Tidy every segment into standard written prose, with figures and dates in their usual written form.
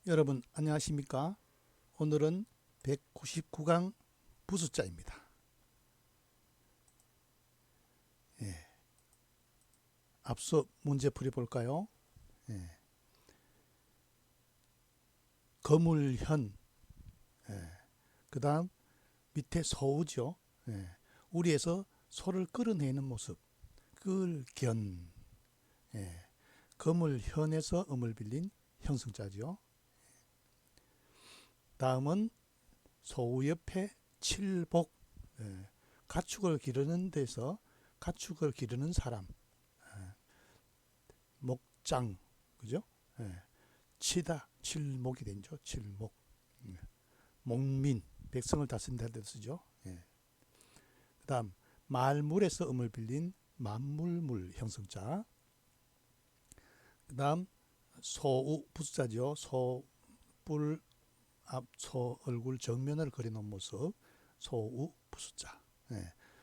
여러분 안녕하십니까? 오늘은 199강 부숫자입니다. 앞서 문제 풀이 볼까요? 거물현, 그 다음 밑에 소우죠. 우리에서 소를 끌어내는 모습, 끌견, 거물현에서 음을 빌린 형성자죠. 다음은 소우 옆에 칠복, 가축을 기르는 데서 가축을 기르는 사람, 목장, 그죠? 치다, 칠목이 되죠. 칠목. 목민, 백성을 다스린다는 데 쓰죠. 그 다음 말물에서 음을 빌린 만물물 형성자. 그 다음 소우 부숫자죠. 소뿔 앞, 소 얼굴 정면을 그려놓은 모습, 소우 부숫자.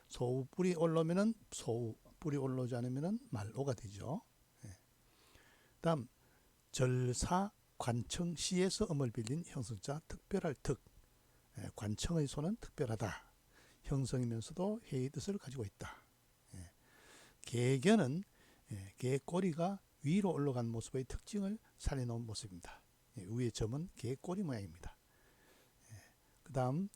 소우 뿔이 올라오면은 소우, 뿔이 올라오지 않으면은 말오가 되죠. 다음 절사 관청 시에서 음을 빌린 형성자 특별할 특. 관청의 소는 특별하다. 형성이면서도 회의 뜻을 가지고 있다. 개견은 개 꼬리가 위로 올라간 모습의 특징을 살려놓은 모습입니다. 위의 점은 개 꼬리 모양입니다. 그 다음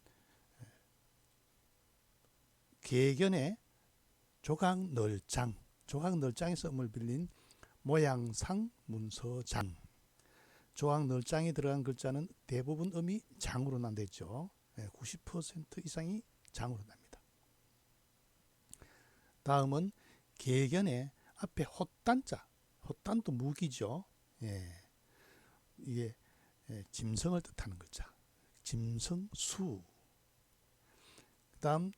개견의 조각널장, 조각널장에서 음을 빌린 모양상 문서장. 조각널장에 들어간 글자는 대부분 음이 장으로 난다했죠. 90% 이상이 장으로 납니다. 다음은 개견의 앞에 헛단자, 헛단도 무기죠. 이게 짐승을 뜻하는 글자. 짐승수. 그 다음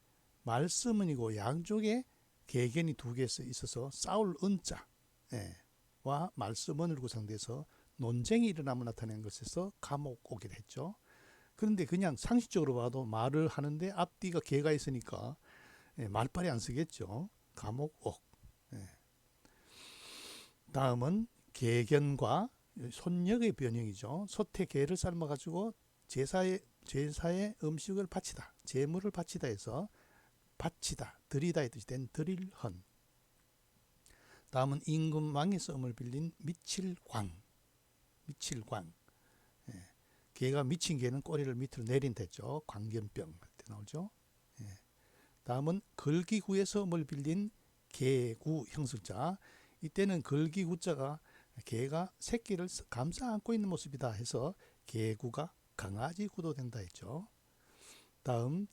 말씀은이고 양쪽에 개견이 두 개 있어서 싸울 은자와 말씀은으로 구성돼서 논쟁이 일어남을 나타내는 것에서 감옥옥이라 했죠. 그런데 그냥 상식적으로 봐도 말을 하는데 앞뒤가 개가 있으니까 말빨이 안 쓰겠죠. 감옥옥. 다음은 개견과 손역의 변형이죠. 솥에 개를 삶아가지고 제사에 음식을 바치다, 제물을 바치다 해서 바치다, 드리다의 뜻이 된 드릴헌. 다음은 임금왕에서 음을 빌린 미칠광. 미칠광. 개가 미친 개는 꼬리를 밑으로 내린다 했죠. 광견병 할 때 나오죠. 다음은 걸기구에서 음을 빌린 개구 형성자. 이때는 걸기구자가 개가 새끼를 감싸 안고 있는 모습이다 해서 개구가 강아지 구도 된다 했죠. 다음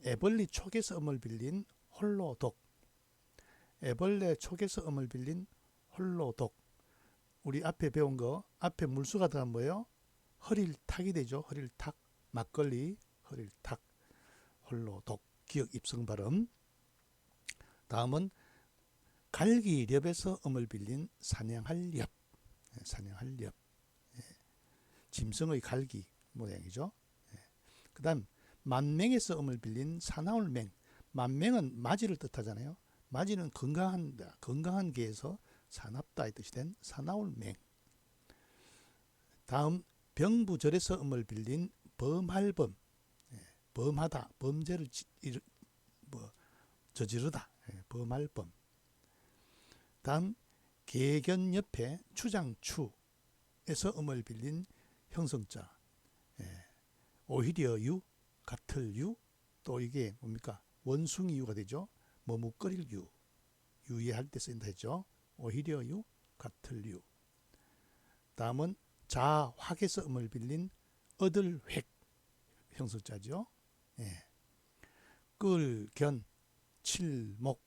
애벌리 촉에서 음을 빌린 홀로독. 애벌레 촉에서 음을 빌린 홀로독. 우리 앞에 배운 거, 앞에 물수가 들어간 뭐예요? 허릴탁이 되죠. 허릴탁. 막걸리, 허릴탁, 홀로독. 기억 입성 발음. 다음은 갈기렵에서 음을 빌린 사냥할 렵. 사냥할 렵. 짐승의 갈기 모양이죠. 그 다음 만맹에서 음을 빌린 사나울맹. 만맹은 맞이를 뜻하잖아요. 맞이는 건강한 개에서 사납다의 뜻이 된 사나울맹. 다음 병부절에서 음을 빌린 범할범. 범하다, 범죄를 저지르다. 범할범. 다음 개견 옆에 추장추에서 음을 빌린 형성자. 오히려 유, 같을 유, 또 이게 뭡니까? 원숭이 유가 되죠. 머뭇거릴 유, 유예할 때 쓰인다 했죠. 오히려 유, 같을 유. 다음은 자확에서 음을 빌린 얻을획 형성자죠. 끌, 견, 칠목,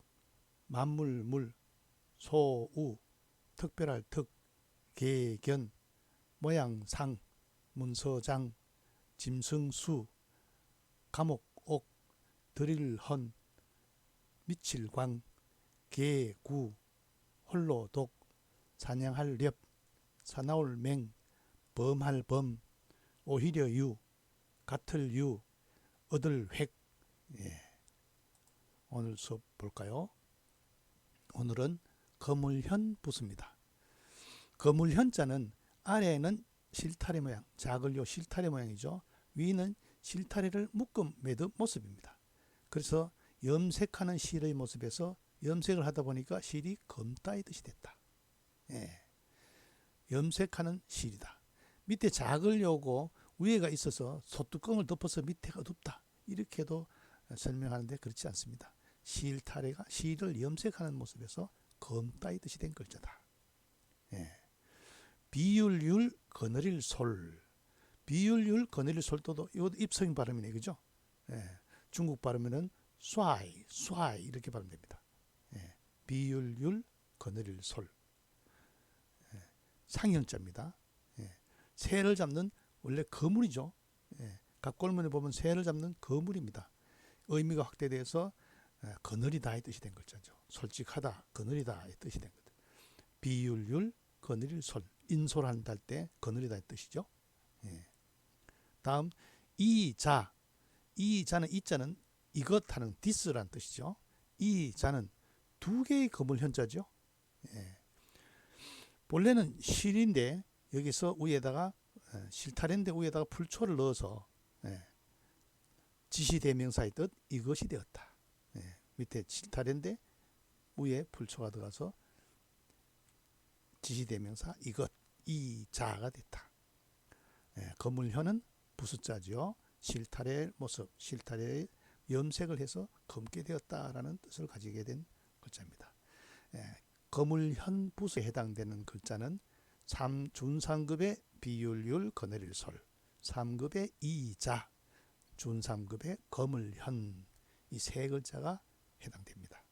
만물물, 소우, 특별할 특, 개견, 모양상, 문서장, 짐승수, 감옥옥, 드릴헌, 미칠광, 개구, 홀로독, 사냥할 렵, 사나울맹, 범할 범, 오히려 유, 같을 유, 얻을 획. 오늘 수업 볼까요? 오늘은 거물현 부수입니다. 거물현자는 아래에는 실타래 모양, 자글요 실타래 모양이죠. 위는 실타래를 묶음 매듭 모습입니다. 그래서 염색하는 실의 모습에서 염색을 하다 보니까 실이 검 따이듯이 됐다. 예, 염색하는 실이다. 밑에 자글요고 위에가 있어서 소뚜껑을 덮어서 밑에가 어둡다. 이렇게도 설명하는데 그렇지 않습니다. 실타래가 실을 염색하는 모습에서 검 따이듯이 된 글자다. 예. 비율율 거느릴 솔. 비율율 거느릴 솔도도 이 입성 발음이네, 그죠? 예. 중국 발음에는 쏴이, 쏴이 이렇게 발음됩니다. 예. 비율율 거느릴 솔. 예. 상형자입니다. 예. 새를 잡는 원래 거물이죠. 예. 갑골문에 보면 새를 잡는 거물입니다. 의미가 확대돼서 거느리다의 뜻이 된 글자죠. 솔직하다, 거느리다의 뜻이 된 거죠. 비율율 거느릴 솔. 인솔한다 할 때 거느리다의 뜻이죠. 예. 다음 이자. 이자는 이자는 이것 하는 디스란 뜻이죠. 이자는 두 개의 거물 현자죠. 예. 본래는 실인데 여기서 위에다가 실타래인데 위에다가 풀초를 넣어서 지시대명사의 뜻 이것이 되었다. 예. 밑에 실타래인데 위에 풀초가 들어가서 지시대명사 이것 이자가 됐다. 예. 거물현은 부수자죠. 실타래 모습, 실타래의 염색을 해서 검게 되었다라는 뜻을 가지게 된 글자입니다. 예. 거물현 부수에 해당되는 글자는 준상급의 비율율 거느릴 솔, 3급의 이자, 준3급의 거물현 이 세 글자가 해당됩니다.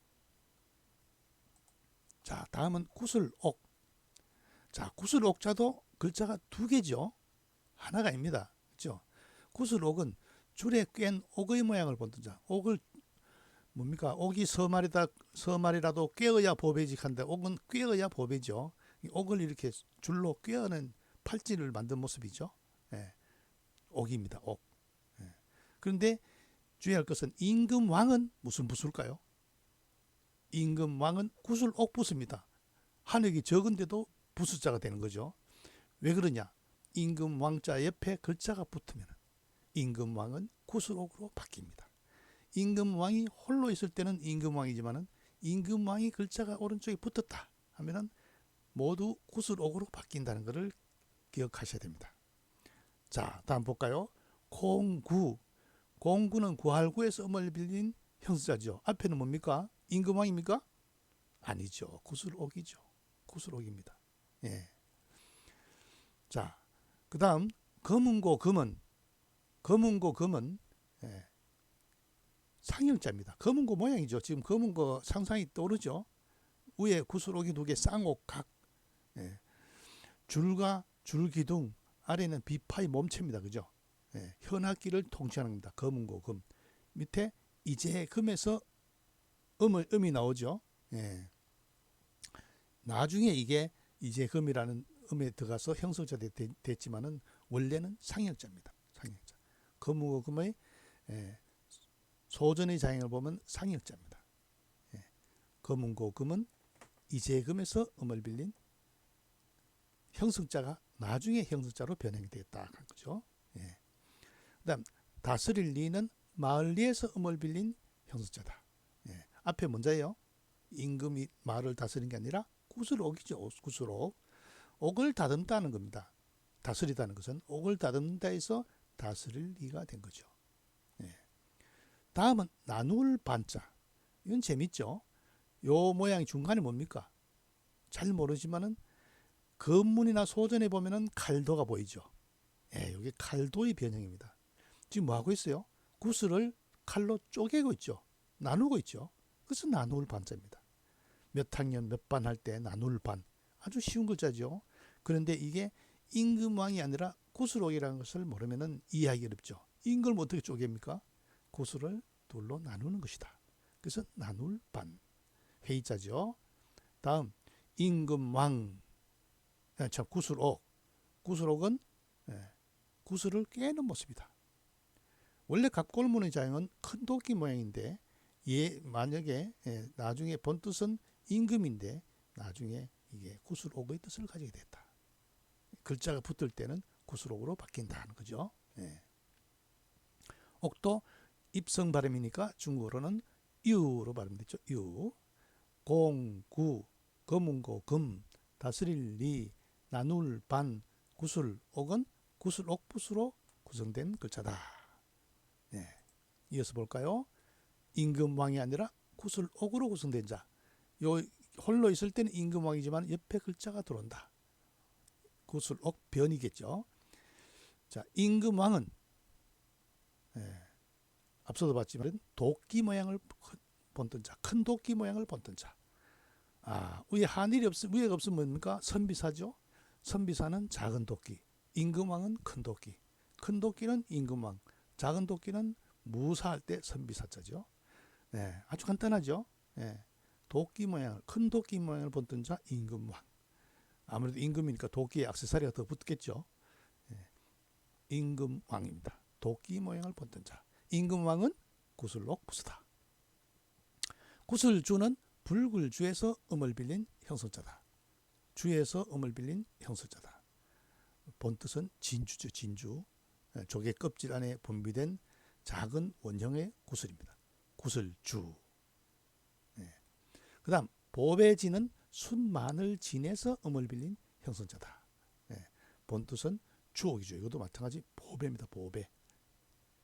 자, 다음은 구슬옥. 자, 구슬옥자도 글자가 두 개죠. 하나가 아닙니다. 그렇죠? 구슬옥은 줄에 꿰인 옥의 모양을 본다. 옥을 뭡니까? 옥이 서말이라도 꿰어야 보배직한데 옥은 꿰어야 보배죠. 옥을 이렇게 줄로 꿰어낸 팔찌를 만든 모습이죠. 예, 옥입니다. 옥. 예. 그런데 주의할 것은 임금왕은 무슨 부수일까요? 임금왕은 구슬옥 부수입니다. 한획이 적은데도 부수자가 되는 거죠. 왜 그러냐? 임금왕자 옆에 글자가 붙으면 임금왕은 구슬옥으로 바뀝니다. 임금왕이 홀로 있을 때는 임금왕이지만은 임금왕이 글자가 오른쪽에 붙었다 하면은 모두 구슬옥으로 바뀐다는 것을 기억하셔야 됩니다. 자, 다음 볼까요? 공구. 공구는 구할구에서 음을 빌린 형사죠. 앞에는 뭡니까? 임금왕입니까? 아니죠. 구슬옥이죠. 구슬옥입니다. 예. 자, 그 다음 검은고 금은. 검은고 금은 상형자입니다. 검은고 모양이죠. 지금 검은고 상상이 떠오르죠. 위에 구슬옥이 두 개 쌍옥 각. 예. 줄과 줄기둥 아래는 비파의 몸체입니다. 그죠? 예. 현악기를 통치하는 겁니다. 검은고 금. 밑에 이제 금에서 음이 나오죠. 예. 나중에 이게 이제 금이라는 음에 들어가서 형성자 됐지만은 원래는 상형자입니다. 상형자. 검은고 금의 소전의 자행을 보면 상형자입니다. 예. 검은고 금은 이재금에서 음을 빌린 형성자가 나중에 형성자로 변형되었다 한 거죠. 예. 그다음 다스릴 리는 마을리에서 음을 빌린 형성자다. 예. 앞에 뭔자예요? 임금이 마을을 다스린 게 아니라 구슬옥이죠. 구슬옥. 옥을 다듬다는 겁니다. 다스리다는 것은 옥을 다듬다 해서 다스릴 리가 된 거죠. 예. 다음은 나눌 반자. 이건 재밌죠. 요 모양이 중간에 뭡니까? 잘 모르지만은 건문이나 소전에 보면은 칼도가 보이죠. 예, 이게 칼도의 변형입니다. 지금 뭐 하고 있어요? 구슬을 칼로 쪼개고 있죠. 나누고 있죠. 그래서 나눌 반자입니다. 몇 학년 몇 반 할 때 나눌 반. 아주 쉬운 글자죠. 그런데 이게 임금왕이 아니라 구슬옥이라는 것을 모르면은 이해하기 어렵죠. 임금을 어떻게 쪼갭니까? 구슬을 둘로 나누는 것이다. 그래서 나눌 반. 회의자죠. 다음 임금왕. 참 구슬옥. 구슬옥은 구슬을 꿰는 모습이다. 원래 갑골문의 자형은 큰 도끼 모양인데 만약에 나중에 본 뜻은 임금인데 나중에 이게 구슬옥의 뜻을 가지게 됐다. 글자가 붙을 때는 구슬옥으로 바뀐다는 거죠. 예. 옥도 입성 발음이니까 중국어로는 유로 발음되죠. 유. 공, 구, 거문고, 금, 다스릴 리, 나눌 반, 구슬, 옥은 구슬옥 붓으로 구성된 글자다. 네. 이어서 볼까요? 임금왕이 아니라 구슬옥으로 구성된 자. 요 홀로 있을 때는 임금왕이지만 옆에 글자가 들어온다. 구슬옥 변이겠죠. 자, 임금왕은 앞서도 봤지만 도끼 모양을 본뜬 자, 큰 도끼 모양을 본뜬 자. 위에 한일이 위에가 없으면 뭡니까? 선비사죠. 선비사는 작은 도끼, 임금왕은 큰 도끼, 큰 도끼는 임금왕, 작은 도끼는 무사할 때 선비사자죠. 네, 아주 간단하죠. 네, 도끼 모양을, 큰 도끼 모양을 본뜬 자 임금왕. 아무래도 임금이니까 도끼에 액세서리가 더 붙겠죠. 네, 임금왕입니다. 도끼 모양을 본뜬 자. 임금왕은 구슬옥 부수다. 구슬주는 불굴주에서 음을 빌린 형성자다. 주에서 음을 빌린 형성자다. 본뜻은 진주죠. 진주. 조개 껍질 안에 분비된 작은 원형의 구슬입니다. 구슬주. 그 다음 보배진은 순마늘 진에서 음을 빌린 형성자다. 본뜻은 주옥이죠. 이것도 마찬가지 보배입니다. 보배.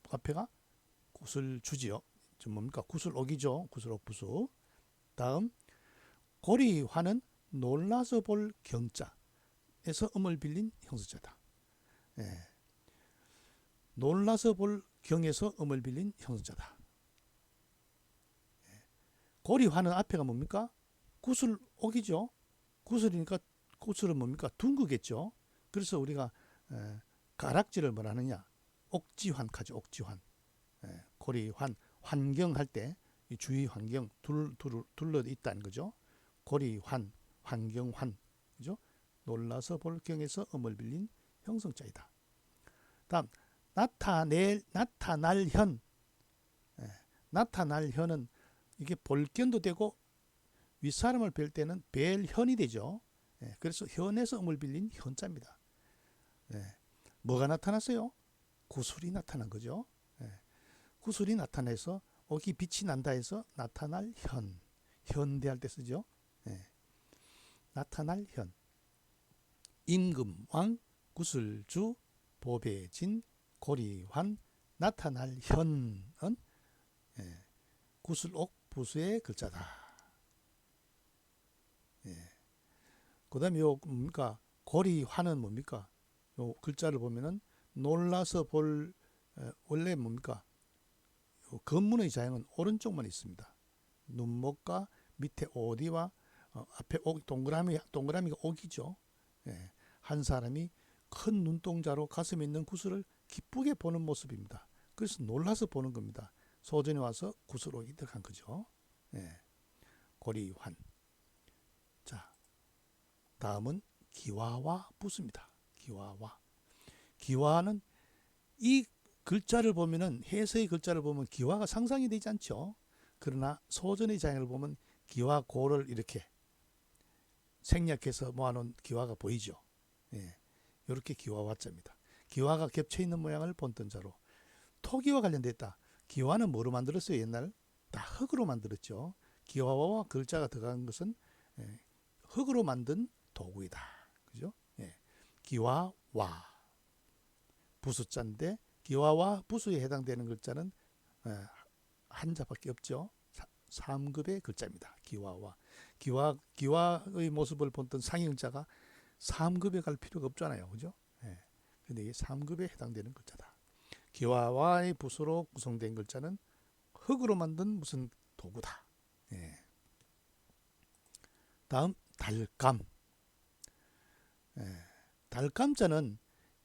앞에가 구슬주지요. 좀 뭡니까? 구슬옥이죠. 구슬옥 부수. 다음 고리화는 놀라서 볼 경자에서 음을 빌린 형성자다. 놀라서 볼 경에서 음을 빌린 형성자다. 고리화는 앞에가 뭡니까? 구슬옥이죠. 구슬이니까 구슬은 뭡니까? 둥그겠죠. 그래서 우리가 가락지를 뭐라 하느냐? 옥지환하죠. 옥지환. 고리환, 환경할 때 주위 환경 둘러 있다는 거죠. 고리환, 환경환, 그죠? 놀라서 볼 경에서 음을 빌린 형성자이다. 다음 나타날 현. 나타날 현은 이게 볼견도 되고 윗사람을 뵐 때는 뵐 현이 되죠. 그래서 현에서 음을 빌린 현자입니다. 뭐가 나타났어요? 구슬이 나타난 거죠. 구슬이 나타나서 옥이 빛이 난다 해서 나타날 현. 현대할 때 쓰죠. 나타날 현. 임금왕, 구슬주, 보배진, 고리환, 나타날 현은 구슬옥 부수의 글자다. 그 다음에 요 뭡니까? 고리환은 뭡니까? 요 글자를 보면은 놀라서 볼 원래 뭡니까? 건문의 자형은 오른쪽만 있습니다. 눈목과 밑에 오디와 앞에 옥, 동그라미가 옥이죠. 한 사람이 큰 눈동자로 가슴에 있는 구슬을 기쁘게 보는 모습입니다. 그래서 놀라서 보는 겁니다. 소전에 와서 구슬옥이 들어간 거죠. 고리환. 자, 다음은 기와와 부수입니다. 기와와. 기와는 이 글자를 보면은 해서의 글자를 보면 기와가 상상이 되지 않죠. 그러나 소전의 자형을 보면 기와 고를 이렇게 생략해서 모아놓은 기와가 보이죠. 이렇게 기와와 자입니다. 기와가 겹쳐 있는 모양을 본뜬 자로 토기와 관련됐다. 기와는 뭐로 만들었어요? 옛날 다 흙으로 만들었죠. 기와와 글자가 들어간 것은 흙으로 만든 도구이다. 그죠? 기와와 부수자인데 기와와 부수에 해당되는 글자는 한자밖에 없죠. 3급의 글자입니다. 기와와. 기와의 모습을 본뜬 상형자가 3급에 갈 필요가 없잖아요. 그죠? 근데 이게 3급에 해당되는 글자다. 기와와의 부수로 구성된 글자는 흙으로 만든 무슨 도구다. 다음 달감. 달감자는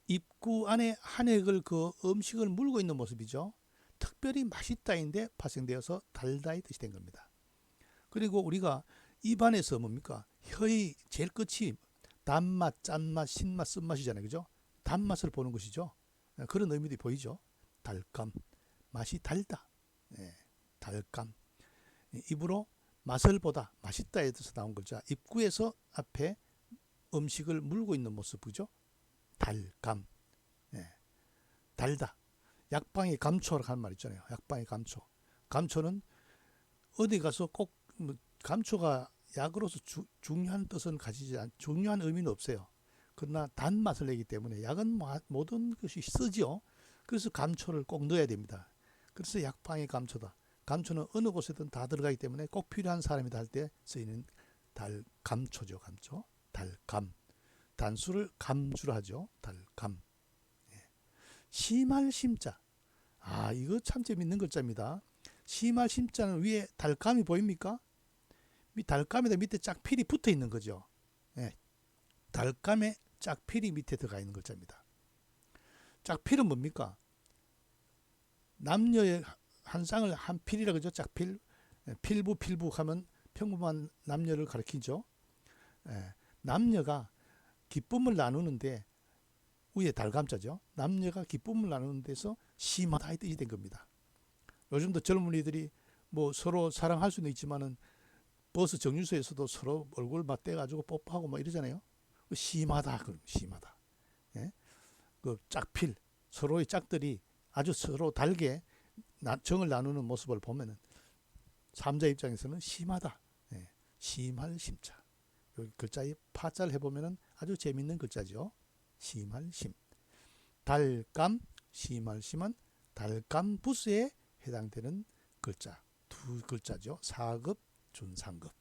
입구 안에 한 획을 그 음식을 물고 있는 모습이죠. 특별히 맛있다인데 파생되어서 달다의 뜻이 된 겁니다. 그리고 우리가 입안에서 뭡니까? 혀의 제일 끝이 단맛, 짠맛, 신맛, 쓴맛이잖아요. 그죠? 단맛을 보는 것이죠. 그런 의미도 보이죠. 달감. 맛이 달다. 달감. 입으로 맛을 보다, 맛있다에 뜻에서 나온 글자. 입구에서 앞에 음식을 물고 있는 모습, 그죠? 달감. 달다. 약방의 감초라고 하는 말 있잖아요. 약방의 감초. 감초는 어디 가서 꼭 감초가 약으로서 중요한 뜻은 가지지 중요한 의미는 없어요. 그러나 단맛을 내기 때문에 약은 모든 것이 쓰지요. 그래서 감초를 꼭 넣어야 됩니다. 그래서 약방의 감초다. 감초는 어느 곳에든 다 들어가기 때문에 꼭 필요한 사람이다 할 때 쓰이는 감초죠. 감초. 달감. 단수를 감주로 하죠. 달감. 심할 심자. 이거 참 재밌는 글자입니다. 심할 심자는 위에 달감이 보입니까? 달감에다 밑에 짝필이 붙어 있는 거죠. 달감에 짝필이 밑에 들어가 있는 글자입니다. 짝필은 뭡니까? 남녀의 한 쌍을 한 필이라 그러죠. 짝필. 필부 하면 평범한 남녀를 가리키죠. 남녀가 기쁨을 나누는데 위에 달감자죠. 남녀가 기쁨을 나누는 데서 심하다 이 뜻이 된 겁니다. 요즘도 젊은이들이 뭐 서로 사랑할 수는 있지만은 버스 정류소에서도 서로 얼굴 맞대가지고 뽀뽀하고 뭐 이러잖아요. 심하다 그럼 심하다. 그 짝필 서로의 짝들이 아주 서로 달게 정을 나누는 모습을 보면은 삼자 입장에서는 심하다. 심할 심자. 여기 글자의 파자를 해보면은 아주 재밌는 글자죠. 심할 심. 달감 심할 심은 달감 부수에 해당되는 글자. 두 글자죠. 4급 준상급.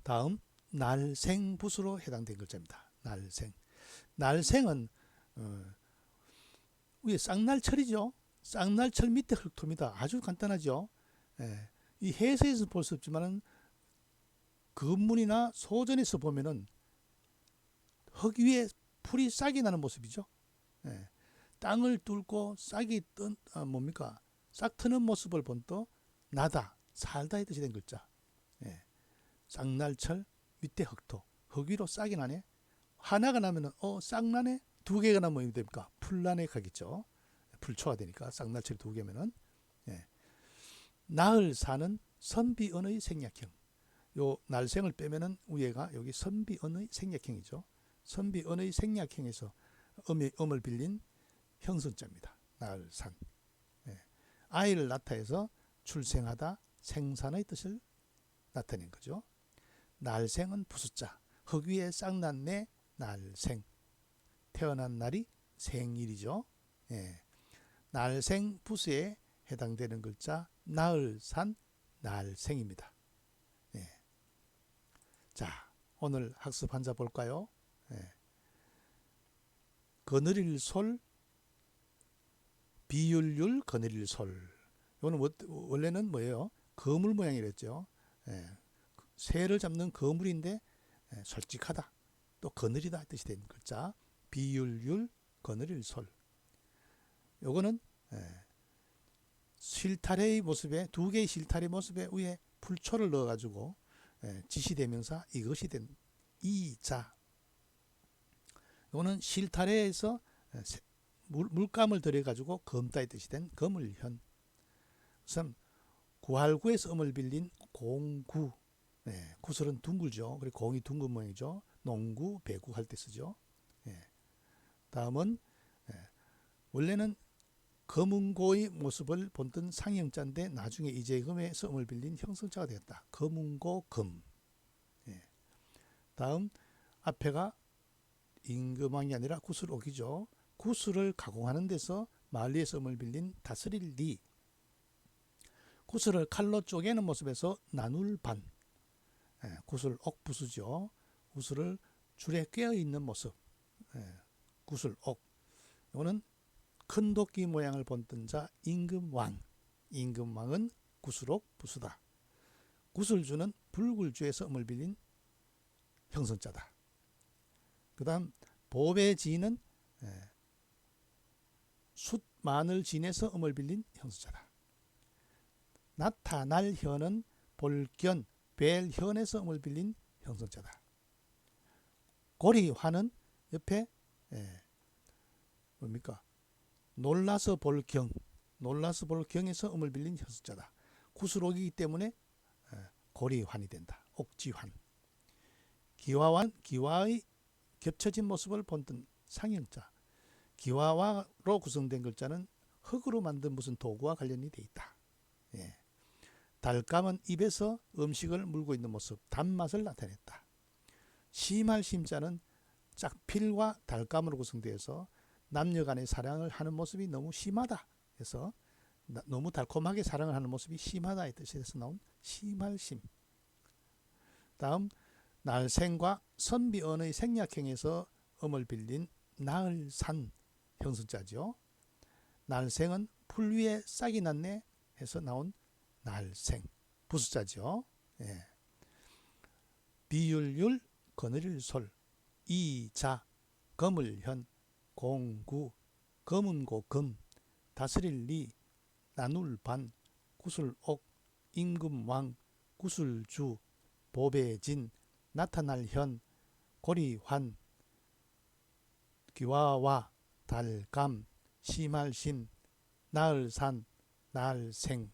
다음 날생 부수로 해당된 글자입니다. 날생. 날생은 위에 쌍날철이죠. 쌍날철 밑에 흙토입니다. 아주 간단하죠. 이 해서에서 볼 수 없지만은 근문이나 소전에서 보면은 흙 위에 풀이 싹이 나는 모습이죠. 땅을 뚫고 싹이 뭡니까? 싹 트는 모습을 본 또 나다, 살다의 뜻이 된 글자. 쌍날철 밑에 흙토. 흙 위로 싹이 나네. 하나가 나면은 싹 나네. 두 개가 나면 뭐 됩니까? 풀나네 가겠죠. 풀초가 되니까 쌍날철이 두 개면은 나을 사는 선비언의 생략형. 요 날생을 빼면은 위에가 여기 선비언의 생략형이죠. 선비언의 생략형에서 음을 빌린 형성자입니다. 나을 산. 아이를 낳다해서 출생하다 생산의 뜻을 나타낸 거죠. 날생은 부수자. 흙 위에 싹났네 날생. 태어난 날이 생일이죠. 날생 부수에 해당되는 글자 나을 산 날생입니다. 자, 오늘 학습 한자 볼까요? 거느릴 솔, 비율율 거느릴 솔. 이거는 원래는 뭐예요? 거물 모양이랬죠. 새를 잡는 거물인데 솔직하다, 또 거느리다 뜻이 된 글자 비율율 거느릴 솔. 요거는 실타래의 모습에 두 개의 실타래 모습에 위에 풀초를 넣어가지고 지시대명사 이것이 된 이자. 이거는 실타래에서 물감을 들여가지고 검다의 뜻이 된 거물현. 우선 구할구에서 음을 빌린 공구. 구슬은 둥글죠. 그리고 공이 둥근 모양이죠. 농구, 배구 할 때 쓰죠. 다음은 원래는 거문고의 모습을 본뜬 상형자인데 나중에 이재금에서 음을 빌린 형성자가 되었다. 거문고 금. 다음 앞에가 임금왕이 아니라 구슬옥이죠. 구슬을 가공하는 데서 말리에서 음을 빌린 다스릴 리. 구슬을 칼로 쪼개는 모습에서 나눌 반. 구슬옥 부수죠. 구슬을 줄에 꿰어 있는 모습. 구슬옥. 이거는 큰 도끼 모양을 본뜬 자 임금왕. 임금왕은 구슬옥 부수다. 구슬주는 불굴주에서 음을 빌린 형성자다. 그 다음 보배지는 숫 마늘 진에서 음을 빌린 형성자다. 나타날 현은 볼견 벨현에서 음을 빌린 형성자다. 고리화는 옆에 뭡니까? 놀라서 볼경, 놀라서 볼경에서 음을 빌린 형성자다. 구슬옥이기 때문에 고리환이 된다. 옥지환. 기와완, 기와의 겹쳐진 모습을 본뜬 상형자. 기와와로 구성된 글자는 흙으로 만든 무슨 도구와 관련이 돼 있다. 예. 달감은 입에서 음식을 물고 있는 모습, 단맛을 나타냈다. 심할 심자는 짝필과 달감으로 구성되어서 남녀 간의 사랑을 하는 모습이 너무 심하다. 그래서 너무 달콤하게 사랑을 하는 모습이 심하다의 뜻에서 나온 심할 심. 다음 날생과 선비언의 생략형에서 음을 빌린 나을산 형성자죠. 날생은 풀 위에 싹이 났네 해서 나온 날생 부수자죠. 예. 비율율 거느릴 솔 이자 거물현 공구 거문고 금 다스릴 리 나눌 반 구슬옥 임금왕 구슬주 보배진 나타날 현 고리환 귀와와 달감 심할심 나을산 날생.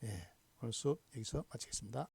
예, 오늘 수업 여기서 마치겠습니다.